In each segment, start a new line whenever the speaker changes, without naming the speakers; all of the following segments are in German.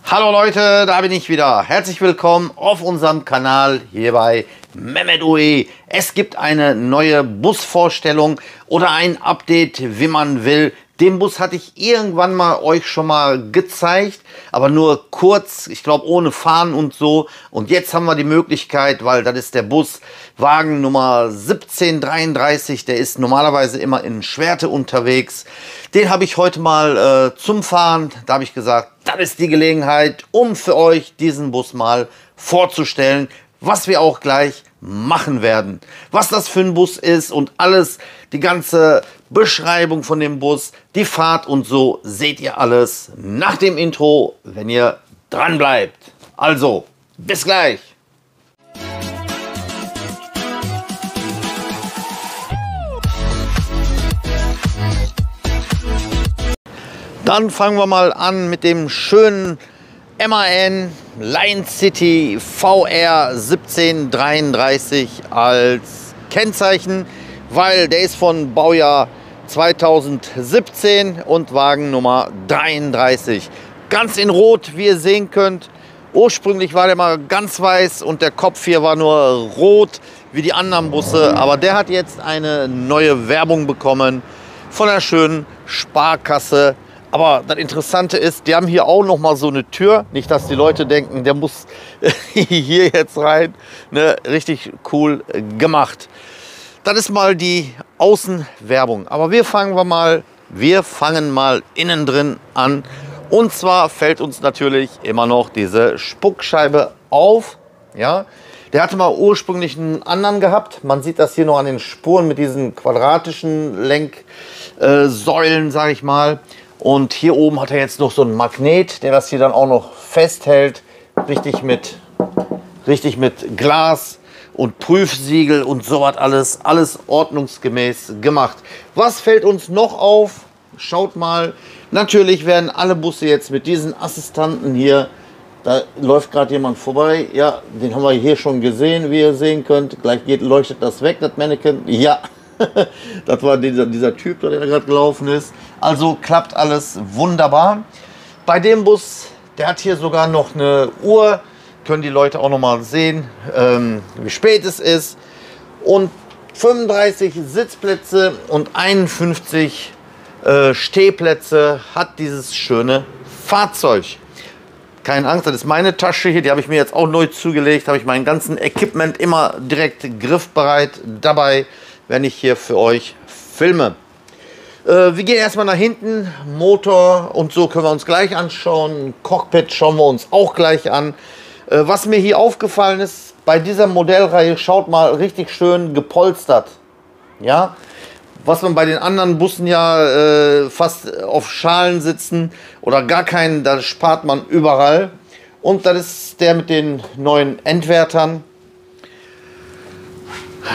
Hallo Leute, da bin ich wieder. Herzlich willkommen auf unserem Kanal hier bei Mehmet OE. Es gibt eine neue Busvorstellung oder ein Update, wie man will. Den Bus hatte ich irgendwann mal euch schon mal gezeigt, aber nur kurz, ich glaube ohne Fahren und so. Und jetzt haben wir die Möglichkeit, weil das ist der Bus Wagen Nummer 1733, der ist normalerweise immer in Schwerte unterwegs. Den habe ich heute mal zum Fahren, da habe ich gesagt, das ist die Gelegenheit, um für euch diesen Bus mal vorzustellen, was wir auch gleich machen werden. Was das für ein Bus ist und alles, die ganze Beschreibung von dem Bus, die Fahrt und so, seht ihr alles nach dem Intro, wenn ihr dran bleibt. Also, bis gleich. Dann fangen wir mal an mit dem schönen MAN Line City VR 1733 als Kennzeichen, weil der ist von Baujahr 2017 und Wagen Nummer 33. Ganz in Rot, wie ihr sehen könnt. Ursprünglich war der mal ganz weiß und der Kopf hier war nur rot wie die anderen Busse. Aber der hat jetzt eine neue Werbung bekommen von der schönen Sparkasse. Aber das Interessante ist, die haben hier auch noch mal so eine Tür. Nicht, dass die Leute denken, der muss hier jetzt rein. Ne, richtig cool gemacht. Das ist mal die Außenwerbung. Aber wir fangen mal innen drin an. Und zwar fällt uns natürlich immer noch diese Spuckscheibe auf. Ja, der hatte mal ursprünglich einen anderen gehabt. Man sieht das hier noch an den Spuren mit diesen quadratischen Lenksäulen, sage ich mal. Und hier oben hat er jetzt noch so einen Magnet, der das hier dann auch noch festhält. Richtig mit Glas und Prüfsiegel und sowas alles. Alles ordnungsgemäß gemacht. Was fällt uns noch auf? Schaut mal. Natürlich werden alle Busse jetzt mit diesen Assistanten hier. Da läuft gerade jemand vorbei. Ja, den haben wir hier schon gesehen, wie ihr sehen könnt. Gleich leuchtet das weg, das Mannequin. Ja, das war dieser Typ, der da gerade gelaufen ist. Also klappt alles wunderbar. Bei dem Bus, der hat hier sogar noch eine Uhr. Können die Leute auch noch mal sehen, wie spät es ist. Und 35 Sitzplätze und 51 Stehplätze hat dieses schöne Fahrzeug. Keine Angst, das ist meine Tasche hier. Die habe ich mir jetzt auch neu zugelegt. Habe ich mein ganzen Equipment immer direkt griffbereit dabei, wenn ich hier für euch filme. Wir gehen erstmal nach hinten. Motor und so können wir uns gleich anschauen. Cockpit schauen wir uns auch gleich an. Was mir hier aufgefallen ist, bei dieser Modellreihe, schaut mal, richtig schön gepolstert. Ja, was man bei den anderen Bussen ja fast auf Schalen sitzen oder gar keinen, da spart man überall. Und das ist der mit den neuen Endwertern.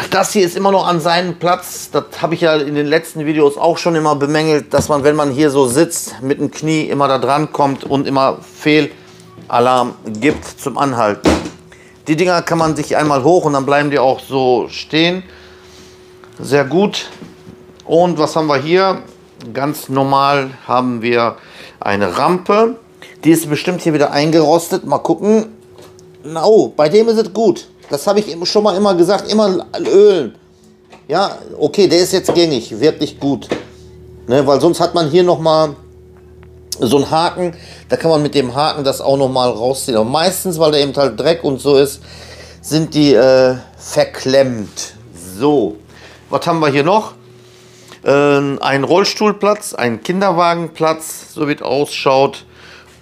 Das hier ist immer noch an seinem Platz. Das habe ich ja in den letzten Videos auch schon immer bemängelt, dass man, wenn man hier so sitzt, mit dem Knie immer da dran kommt und immer Fehlalarm gibt zum Anhalten. Die Dinger kann man sich einmal hoch und dann bleiben die auch so stehen. Sehr gut. Und was haben wir hier? Ganz normal haben wir eine Rampe. Die ist bestimmt hier wieder eingerostet. Mal gucken. Oh, bei dem ist es gut. Das habe ich schon mal immer gesagt, immer ölen. Ja, okay, der ist jetzt gängig, wirklich gut. Ne, weil sonst hat man hier noch mal so einen Haken. Da kann man mit dem Haken das auch noch mal rausziehen. Aber meistens, weil da eben halt Dreck und so ist, sind die verklemmt. So, was haben wir hier noch? Ein Rollstuhlplatz, ein Kinderwagenplatz, so wie es ausschaut.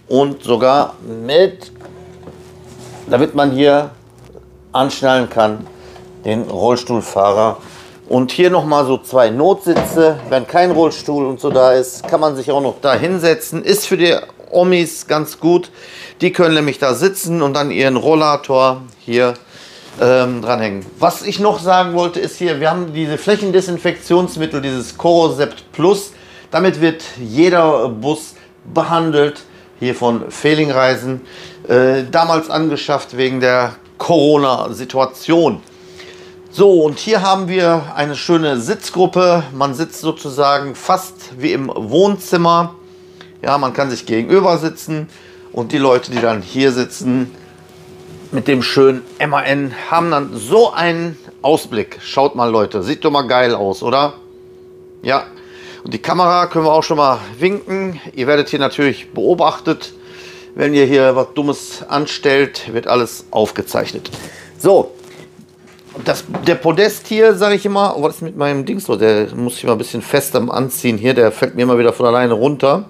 Und sogar mit, damit man hier anschnallen kann, den Rollstuhlfahrer. Und hier noch mal so zwei Notsitze. Wenn kein Rollstuhl und so da ist, kann man sich auch noch da hinsetzen. Ist für die Omis ganz gut. Die können nämlich da sitzen und dann ihren Rollator hier dranhängen. Was ich noch sagen wollte ist hier, wir haben diese Flächendesinfektionsmittel, dieses Corosept Plus. Damit wird jeder Bus behandelt, hier von Fehlingreisen. Damals angeschafft wegen der Corona-Situation. So, und hier haben wir eine schöne Sitzgruppe. Man sitzt sozusagen fast wie im Wohnzimmer. Ja, man kann sich gegenüber sitzen Und die Leute, die dann hier sitzen mit dem schönen MAN, haben dann so einen Ausblick. Schaut mal, Leute, sieht doch mal geil aus, oder? Ja, und die Kamera können wir auch schon mal winken. Ihr werdet hier natürlich beobachtet. Wenn ihr hier was Dummes anstellt, wird alles aufgezeichnet. So, der Podest hier, sage ich immer, oh, was ist mit meinem Dings so? Der muss ich mal ein bisschen fester anziehen hier, der fällt mir immer wieder von alleine runter.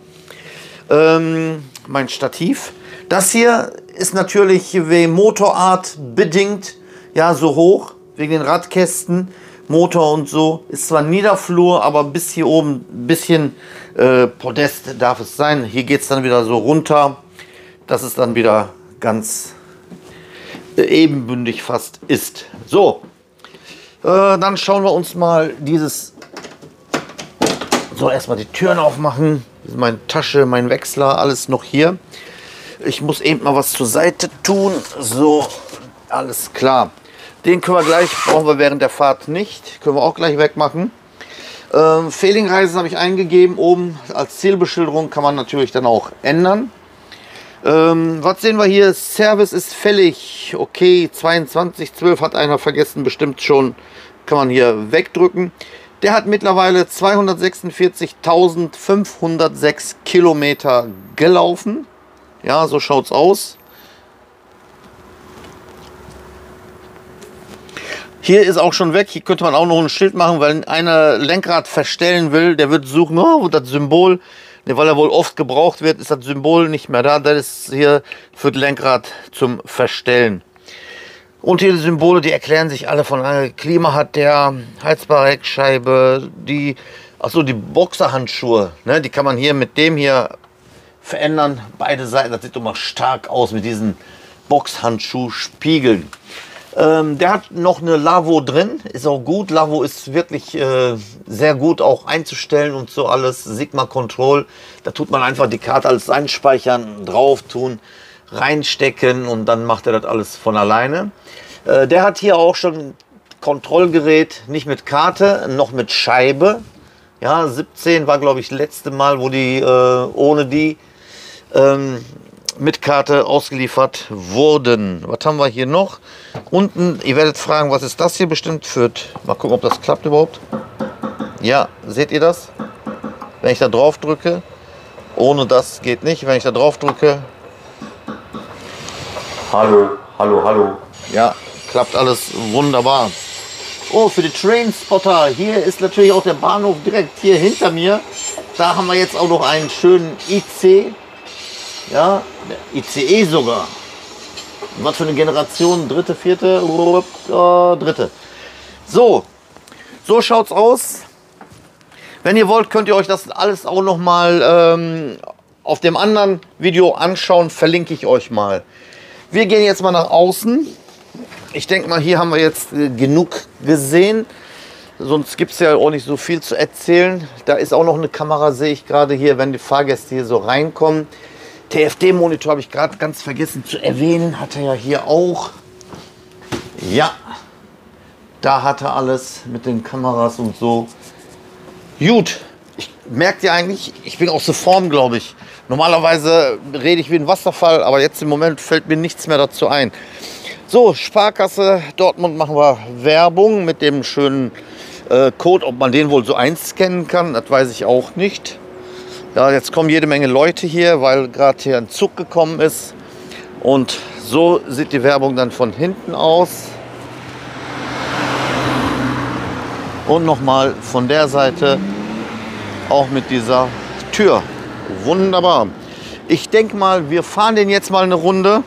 Mein Stativ. Das hier ist natürlich wegen Motorart bedingt, ja, so hoch, wegen den Radkästen, Motor und so. Ist zwar Niederflur, aber bis hier oben ein bisschen Podest darf es sein. Hier geht es dann wieder so runter, dass es dann wieder ganz ebenbündig fast ist. So, dann schauen wir uns mal dieses, so erstmal die Türen aufmachen, meine Tasche, mein Wechsler, alles noch hier. Ich muss eben mal was zur Seite tun, so, alles klar. Den können wir gleich, brauchen wir während der Fahrt nicht, können wir auch gleich wegmachen. Fehlingreisen habe ich eingegeben, oben als Zielbeschilderung, kann man natürlich dann auch ändern. Was sehen wir hier? Service ist fällig. Okay, 2212 hat einer vergessen, bestimmt schon. Kann man hier wegdrücken. Der hat mittlerweile 246.506 Kilometer gelaufen. Ja, so schaut es aus. Hier ist auch schon weg. Hier könnte man auch noch ein Schild machen, weil einer Lenkrad verstellen will. Der wird suchen, oh, wo das Symbol. Weil er wohl oft gebraucht wird, ist das Symbol nicht mehr da. Das ist hier für das Lenkrad zum Verstellen. Und hier die Symbole, die erklären sich alle von Klima hat der, heizbare Heckscheibe, die Boxerhandschuhe, ne, die kann man hier mit dem hier verändern. Beide Seiten, das sieht doch mal stark aus mit diesen Boxhandschuhspiegeln. Der hat noch eine Lavo drin, ist auch gut. Lavo ist wirklich sehr gut auch einzustellen und so alles. Sigma Control, da tut man einfach die Karte alles einspeichern, drauf tun, reinstecken und dann macht er das alles von alleine. Der hat hier auch schon ein Kontrollgerät, nicht mit Karte, noch mit Scheibe. Ja, 17 war glaube ich das letzte Mal, wo die ohne die mit Karte ausgeliefert wurden. Was haben wir hier noch? Unten, ihr werdet fragen, was ist das hier bestimmt für... Mal gucken, ob das klappt überhaupt. Ja, seht ihr das? Wenn ich da drauf drücke, ohne das geht nicht. Wenn ich da drauf drücke... Hallo, hallo, hallo. Ja, klappt alles wunderbar. Oh, für die Trainspotter, hier ist natürlich auch der Bahnhof direkt hier hinter mir. Da haben wir jetzt auch noch einen schönen IC. Ja, ICE sogar. Was für eine Generation? Dritte, vierte? Dritte. So schaut's aus. Wenn ihr wollt, könnt ihr euch das alles auch noch mal auf dem anderen Video anschauen. Verlinke ich euch mal. Wir gehen jetzt mal nach außen. Ich denke mal, hier haben wir jetzt genug gesehen. Sonst gibt es ja auch nicht so viel zu erzählen. Da ist auch noch eine Kamera, sehe ich gerade hier, wenn die Fahrgäste hier so reinkommen. TFT-Monitor habe ich gerade ganz vergessen zu erwähnen. Hat er ja hier auch. Ja, da hat er alles mit den Kameras und so. Gut, merkt ihr eigentlich, ich bin aus der Form, glaube ich. Normalerweise rede ich wie ein Wasserfall, aber jetzt im Moment fällt mir nichts mehr dazu ein. So, Sparkasse Dortmund machen wir Werbung mit dem schönen Code. Ob man den wohl so einscannen kann, das weiß ich auch nicht. Ja, jetzt kommen jede Menge Leute hier, weil gerade hier ein Zug gekommen ist. Und so sieht die Werbung dann von hinten aus. Und nochmal von der Seite auch mit dieser Tür. Wunderbar. Ich denke mal, wir fahren den jetzt mal eine Runde.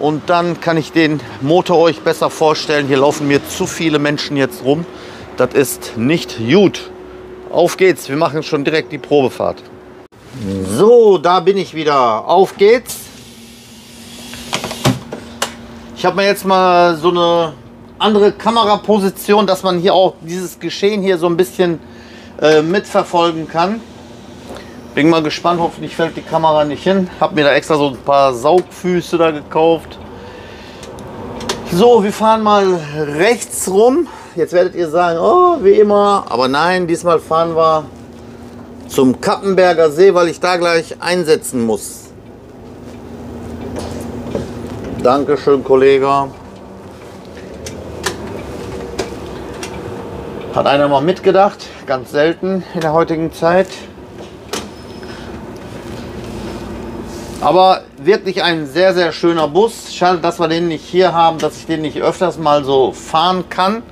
Und dann kann ich den Motor euch besser vorstellen. Hier laufen mir zu viele Menschen jetzt rum. Das ist nicht gut. Auf geht's, wir machen schon direkt die Probefahrt. So, da bin ich wieder. Auf geht's. Ich habe mir jetzt mal so eine andere Kameraposition, dass man hier auch dieses Geschehen hier so ein bisschen mitverfolgen kann. Bin mal gespannt, hoffentlich fällt die Kamera nicht hin. Habe mir da extra so ein paar Saugfüße da gekauft. So, wir fahren mal rechts rum. Jetzt werdet ihr sagen, oh, wie immer. Aber nein, diesmal fahren wir zum Kappenberger See, weil ich da gleich einsetzen muss. Dankeschön, Kollege. Hat einer mal mitgedacht, ganz selten in der heutigen Zeit. Aber wirklich ein sehr, sehr schöner Bus. Schade, dass wir den nicht hier haben, dass ich den nicht öfters mal so fahren kann.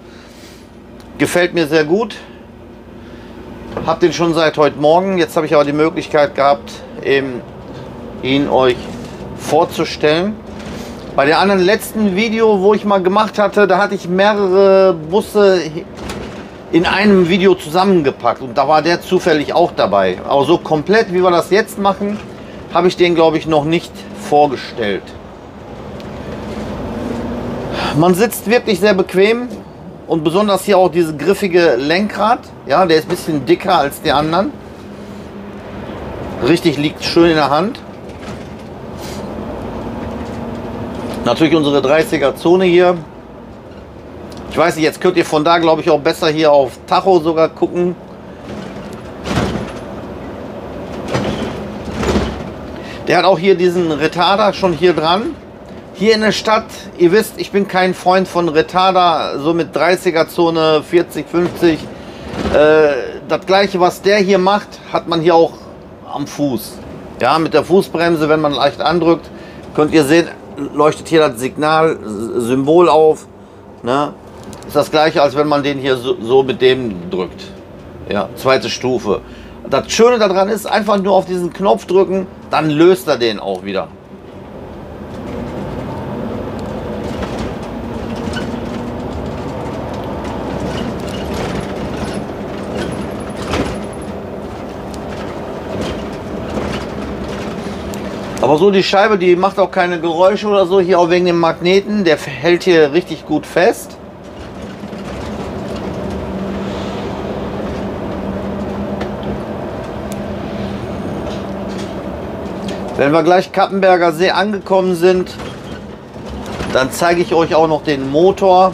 Gefällt mir sehr gut. Hab den schon seit heute Morgen. Jetzt habe ich aber die Möglichkeit gehabt, eben ihn euch vorzustellen. Bei der anderen letzten Video, wo ich mal gemacht hatte, da hatte ich mehrere Busse in einem Video zusammengepackt und da war der zufällig auch dabei. Aber so komplett, wie wir das jetzt machen, habe ich den, glaube ich, noch nicht vorgestellt. Man sitzt wirklich sehr bequem und besonders hier auch dieses griffige Lenkrad. Ja, der ist ein bisschen dicker als die anderen. Richtig, liegt schön in der Hand. Natürlich unsere 30er Zone hier. Ich weiß nicht, jetzt könnt ihr von da, glaube ich, auch besser hier auf Tacho sogar gucken. Der hat auch hier diesen Retarder schon hier dran. Hier in der Stadt, ihr wisst, ich bin kein Freund von Retarder, so mit 30er Zone, 40, 50. Das gleiche, was der hier macht, hat man hier auch am Fuß. Ja, mit der Fußbremse, wenn man leicht andrückt, könnt ihr sehen, leuchtet hier das Signal-Symbol auf. Ne? Ist das gleiche, als wenn man den hier so mit dem drückt. Ja, zweite Stufe. Das Schöne daran ist, einfach nur auf diesen Knopf drücken, dann löst er den auch wieder. Aber so die Scheibe, die macht auch keine Geräusche oder so, hier auch wegen dem Magneten, der hält hier richtig gut fest. Wenn wir gleich Cappenberger See angekommen sind, dann zeige ich euch auch noch den Motor.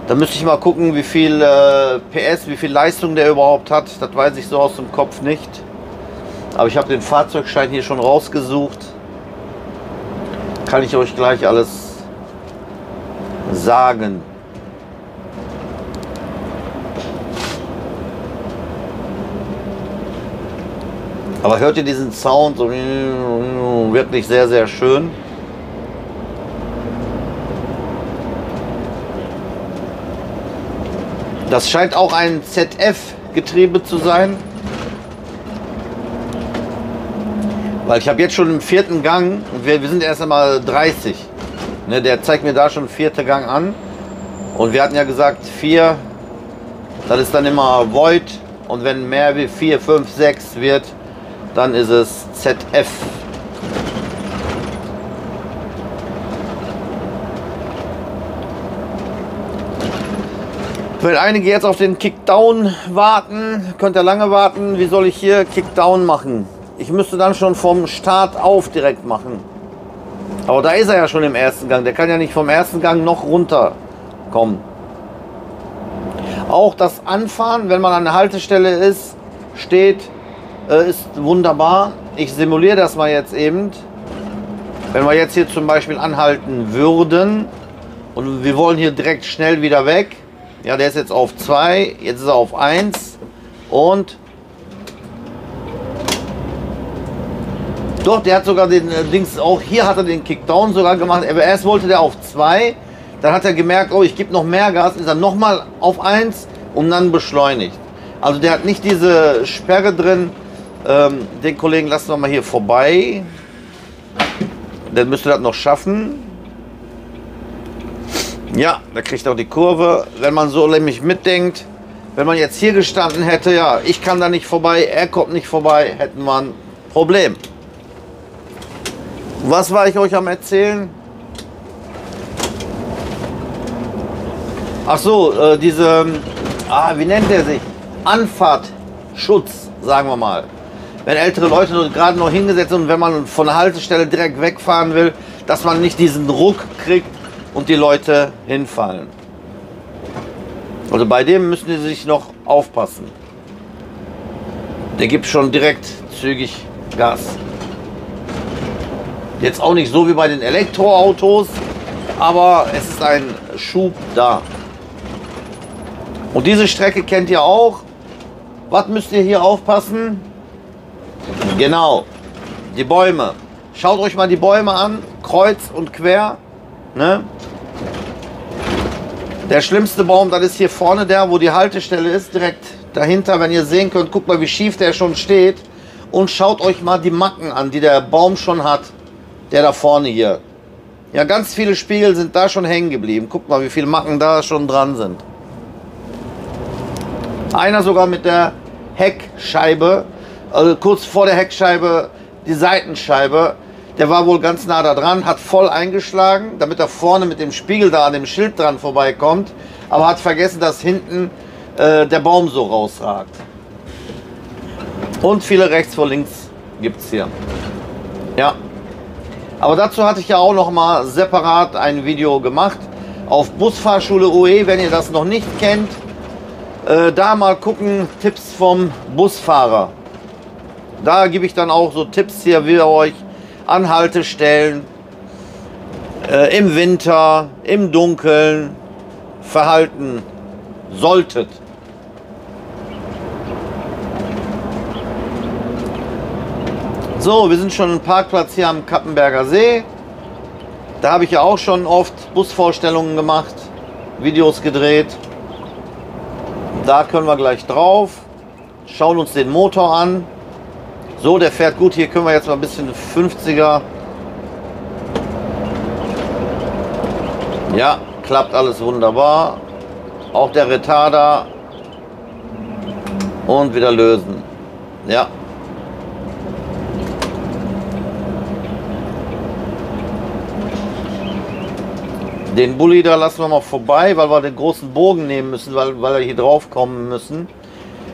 Da müsste ich mal gucken, wie viel PS, wie viel Leistung der überhaupt hat. Das weiß ich so aus dem Kopf nicht. Aber ich habe den Fahrzeugschein hier schon rausgesucht. Kann ich euch gleich alles sagen. Aber hört ihr diesen Sound? So wirklich sehr, sehr schön. Das scheint auch ein ZF-Getriebe zu sein. Weil ich habe jetzt schon im 4. Gang und wir sind erst einmal 30. Ne, der zeigt mir da schon 4. Gang an. Und wir hatten ja gesagt 4, das ist dann immer Void. Und wenn mehr wie 4, 5, 6 wird, dann ist es ZF. Wenn einige jetzt auf den Kickdown warten, könnt ihr lange warten. Wie soll ich hier Kickdown machen? Ich müsste dann schon vom Start auf direkt machen. Aber da ist er ja schon im 1. Gang. Der kann ja nicht vom 1. Gang noch runter kommen. Auch das Anfahren, wenn man an der Haltestelle ist, steht, ist wunderbar. Ich simuliere das mal jetzt eben. Wenn wir jetzt hier zum Beispiel anhalten würden und wir wollen hier direkt schnell wieder weg. Ja, der ist jetzt auf 2, jetzt ist er auf 1 und doch, der hat sogar den Dings, auch hier hat er den Kickdown sogar gemacht. Aber erst wollte der auf 2, dann hat er gemerkt, oh, ich gebe noch mehr Gas, ist er nochmal auf 1 und dann beschleunigt. Also der hat nicht diese Sperre drin. Den Kollegen lassen wir mal hier vorbei. Der müsste das noch schaffen. Ja, der kriegt auch die Kurve. Wenn man so nämlich mitdenkt, wenn man jetzt hier gestanden hätte, ja, ich kann da nicht vorbei, er kommt nicht vorbei, hätten wir ein Problem. Was war ich euch am Erzählen? Ach so, diese, wie nennt der sich? Anfahrtschutz, sagen wir mal. Wenn ältere Leute gerade noch hingesetzt sind und wenn man von der Haltestelle direkt wegfahren will, dass man nicht diesen Ruck kriegt und die Leute hinfallen. Also bei dem müssen die sich noch aufpassen. Der gibt schon direkt zügig Gas. Jetzt auch nicht so wie bei den Elektroautos, aber es ist ein Schub da. Und diese Strecke kennt ihr auch. Was müsst ihr hier aufpassen? Genau, die Bäume. Schaut euch mal die Bäume an, kreuz und quer. Ne? Der schlimmste Baum, das ist hier vorne der, wo die Haltestelle ist, direkt dahinter. Wenn ihr sehen könnt, guckt mal, wie schief der schon steht. Und schaut euch mal die Macken an, die der Baum schon hat. Der da vorne hier. Ja, ganz viele Spiegel sind da schon hängen geblieben. Guckt mal, wie viele Macken da schon dran sind. Einer sogar mit der Heckscheibe, also kurz vor der Heckscheibe, die Seitenscheibe. Der war wohl ganz nah da dran, hat voll eingeschlagen, damit er vorne mit dem Spiegel da an dem Schild dran vorbeikommt. Aber hat vergessen, dass hinten der Baum so rausragt. Und viele rechts vor links gibt es hier. Ja. Aber dazu hatte ich ja auch noch mal separat ein Video gemacht auf Busfahrschule UE, wenn ihr das noch nicht kennt. Da mal gucken, Tipps vom Busfahrer. Da gebe ich dann auch so Tipps hier, wie ihr euch an Haltestellen im Winter, im Dunkeln verhalten solltet. So, wir sind schon im Parkplatz hier am Cappenberger See. Da habe ich ja auch schon oft Busvorstellungen gemacht, Videos gedreht. Da können wir gleich drauf. Schauen uns den Motor an. So, der fährt gut. Hier können wir jetzt mal ein bisschen 50er. Ja, klappt alles wunderbar. Auch der Retarder. Und wieder lösen. Ja. Den Bulli da lassen wir mal vorbei, weil wir den großen Bogen nehmen müssen, weil wir hier drauf kommen müssen.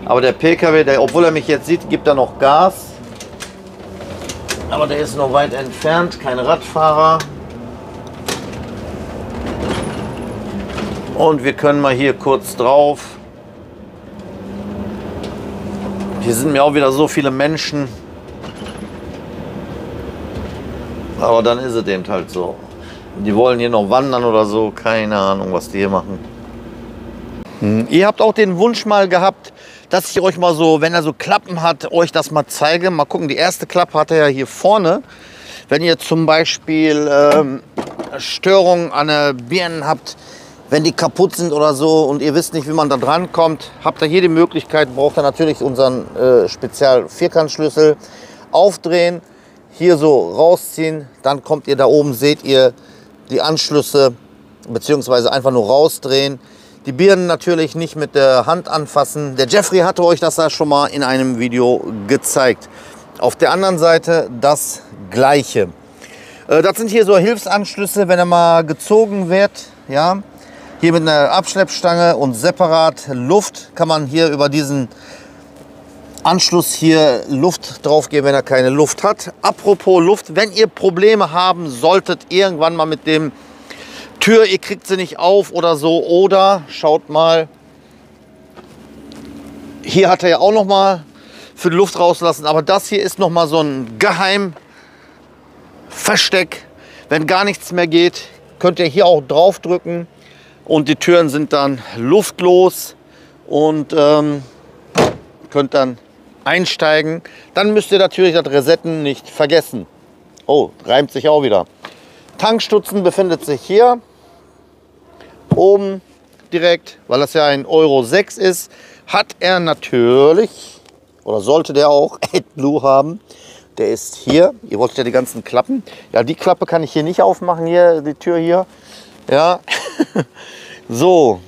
Aber der PKW, obwohl er mich jetzt sieht, gibt er noch Gas. Aber der ist noch weit entfernt, kein Radfahrer. Und wir können mal hier kurz drauf. Hier sind mir auch wieder so viele Menschen. Aber dann ist es eben halt so. Die wollen hier noch wandern oder so. Keine Ahnung, was die hier machen. Ihr habt auch den Wunsch mal gehabt, dass ich euch mal so, wenn er so Klappen hat, euch das mal zeige. Mal gucken, die erste Klappe hat er ja hier vorne. Wenn ihr zum Beispiel Störungen an den Birnen habt, wenn die kaputt sind oder so und ihr wisst nicht, wie man da dran kommt, habt ihr hier die Möglichkeit, braucht ihr natürlich unseren Spezial-Vierkantschlüssel. Aufdrehen, hier so rausziehen, dann kommt ihr da oben, seht ihr die Anschlüsse, beziehungsweise einfach nur rausdrehen. Die Birnen natürlich nicht mit der Hand anfassen. Der Jeffrey hatte euch das da schon mal in einem Video gezeigt. Auf der anderen Seite das Gleiche. Das sind hier so Hilfsanschlüsse, wenn er mal gezogen wird. Ja? Hier mit einer Abschleppstange und separat Luft kann man hier über diesen Anschluss hier Luft drauf geben, wenn er keine Luft hat. Apropos Luft, wenn ihr Probleme haben solltet, irgendwann mal mit dem Tür, ihr kriegt sie nicht auf oder so, oder schaut mal, hier hat er ja auch noch mal für die Luft rauslassen, aber das hier ist noch mal so ein Geheimversteck. Wenn gar nichts mehr geht, könnt ihr hier auch drauf drücken und die Türen sind dann luftlos und könnt dann einsteigen. Dann müsst ihr natürlich das Resetten nicht vergessen. Oh, reimt sich auch wieder. Tankstutzen befindet sich hier oben direkt, weil das ja ein Euro 6 ist, hat er natürlich, oder sollte der auch, AdBlue haben. Der ist hier. Ihr wolltet ja die ganzen Klappen. Ja, die Klappe kann ich hier nicht aufmachen, hier, die Tür hier. Ja, so.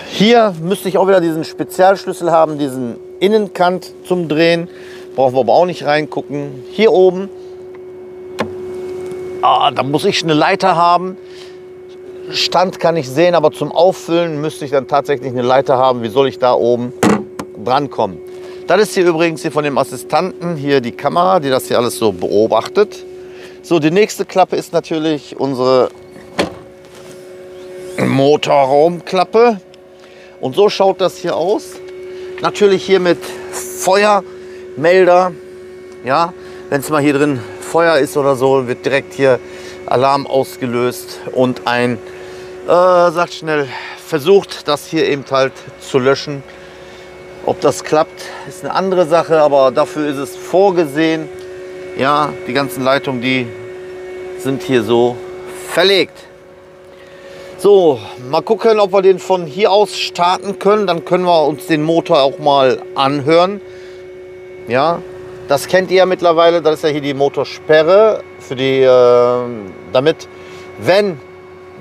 Hier müsste ich auch wieder diesen Spezialschlüssel haben, diesen Innenkant zum Drehen. Brauchen wir aber auch nicht reingucken. Hier oben, da muss ich eine Leiter haben. Stand kann ich sehen, aber zum Auffüllen müsste ich dann tatsächlich eine Leiter haben. Wie soll ich da oben dran kommen? Das ist hier übrigens hier von dem Assistenten, hier die Kamera, die das hier alles so beobachtet. So, die nächste Klappe ist natürlich unsere Motorraumklappe. Und so schaut das hier aus. Natürlich hier mit Feuermelder. Ja, wenn es mal hier drin Feuer ist oder so, wird direkt hier Alarm ausgelöst und ein, sagt schnell, versucht das hier eben halt zu löschen. Ob das klappt, ist eine andere Sache, aber dafür ist es vorgesehen. Ja, die ganzen Leitungen, die sind hier so verlegt. So, mal gucken, ob wir den von hier aus starten können. Dann können wir uns den Motor auch mal anhören. Ja, das kennt ihr ja mittlerweile. Das ist ja hier die Motorsperre, für die, damit, wenn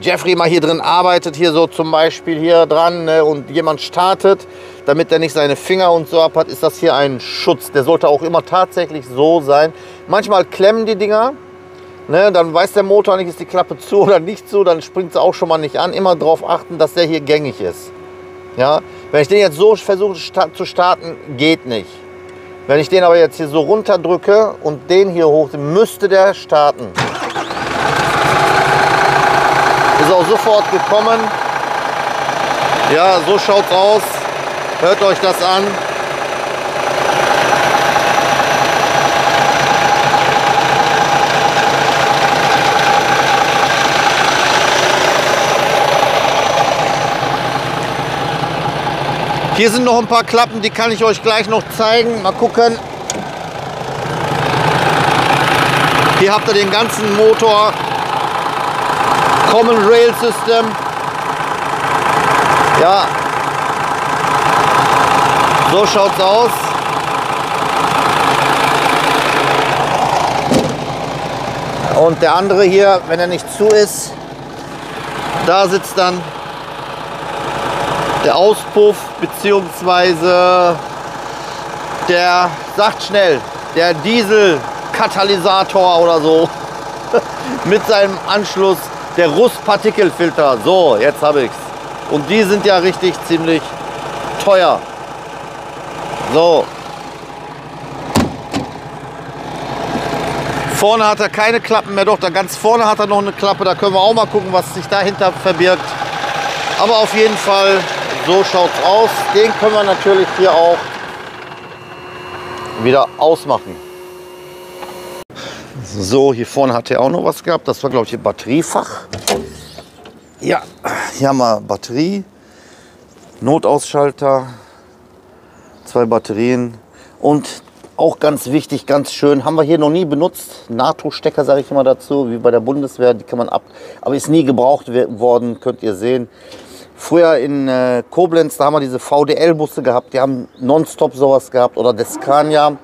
Jeffrey mal hier drin arbeitet, hier so zum Beispiel hier dran, ne, und jemand startet, damit er nicht seine Finger und so ab hat, ist das hier ein Schutz. Der sollte auch immer tatsächlich so sein. Manchmal klemmen die Dinger. Ne, dann weiß der Motor nicht, ist die Klappe zu oder nicht zu, dann springt sie auch schon mal nicht an. Immer darauf achten, dass der hier gängig ist. Ja? Wenn ich den jetzt so versuche zu starten, geht nicht. Wenn ich den aber jetzt hier so runter drücke und den hier hoch, müsste der starten. Ist auch sofort gekommen. Ja, so schaut's aus. Hört euch das an. Hier sind noch ein paar Klappen, die kann ich euch gleich noch zeigen. Mal gucken. Hier habt ihr den ganzen Motor. Common Rail System. Ja. So schaut's aus. Und der andere hier, wenn er nicht zu ist, da sitzt dann der Auspuff beziehungsweise der, sagt schnell, der Dieselkatalysator oder so mit seinem Anschluss, der Rußpartikelfilter. So, jetzt habe ich's. Und die sind ja richtig ziemlich teuer. So. Vorne hat er keine Klappen mehr, doch da ganz vorne hat er noch eine Klappe. Da können wir auch mal gucken, was sich dahinter verbirgt. Aber auf jeden Fall, so schaut es aus. Den können wir natürlich hier auch wieder ausmachen. So, hier vorne hat er auch noch was gehabt. Das war, glaube ich, ein Batteriefach. Ja, hier haben wir Batterie, Notausschalter, 2 Batterien und auch ganz wichtig, ganz schön, haben wir hier noch nie benutzt. NATO-Stecker, sage ich immer dazu, wie bei der Bundeswehr, die kann man ab, aber ist nie gebraucht worden, könnt ihr sehen. Früher in Koblenz, da haben wir diese VDL-Busse gehabt, die haben nonstop sowas gehabt, oder der Scania.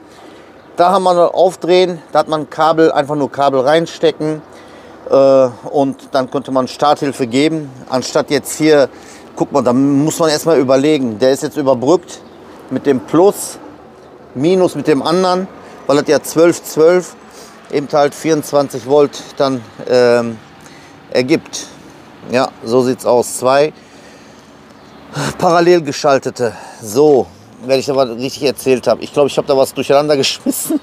Da haben wir aufdrehen, da hat man Kabel, einfach nur Kabel reinstecken und dann konnte man Starthilfe geben. Anstatt jetzt hier, guck mal, da muss man erstmal überlegen, der ist jetzt überbrückt mit dem Plus, Minus mit dem anderen, weil das ja 12,12 eben halt 24 Volt dann ergibt. Ja, so sieht es aus. 2 parallel geschaltete. So, wenn ich da was richtig erzählt habe. Ich glaube, ich habe da was durcheinander geschmissen.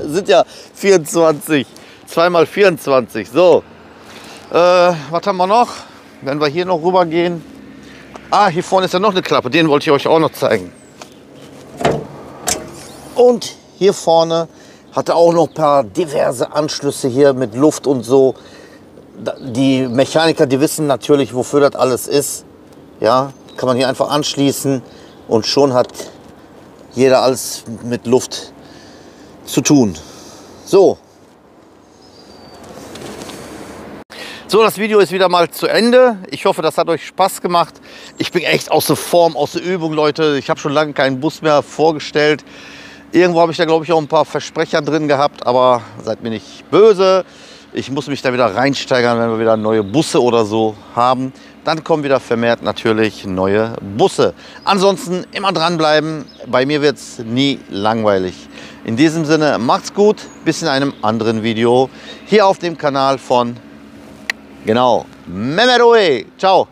Sind ja 24. 2 mal 24. So. Was haben wir noch? Wenn wir hier noch rüber gehen. Ah, hier vorne ist ja noch eine Klappe. Den wollte ich euch auch noch zeigen. Und hier vorne hat er auch noch ein paar diverse Anschlüsse hier mit Luft und so. Die Mechaniker, die wissen natürlich, wofür das alles ist. Ja, kann man hier einfach anschließen und schon hat jeder alles mit Luft zu tun. So. So, das Video ist wieder mal zu Ende. Ich hoffe, das hat euch Spaß gemacht. Ich bin echt außer Form, außer Übung, Leute. Ich habe schon lange keinen Bus mehr vorgestellt. Irgendwo habe ich da, glaube ich, auch ein paar Versprecher drin gehabt, aber seid mir nicht böse. Ich muss mich da wieder reinsteigern, wenn wir wieder neue Busse oder so haben. Dann kommen wieder vermehrt natürlich neue Busse. Ansonsten immer dranbleiben. Bei mir wird es nie langweilig. In diesem Sinne, macht's gut. Bis in einem anderen Video hier auf dem Kanal von, genau, Mehmet Oe. Ciao.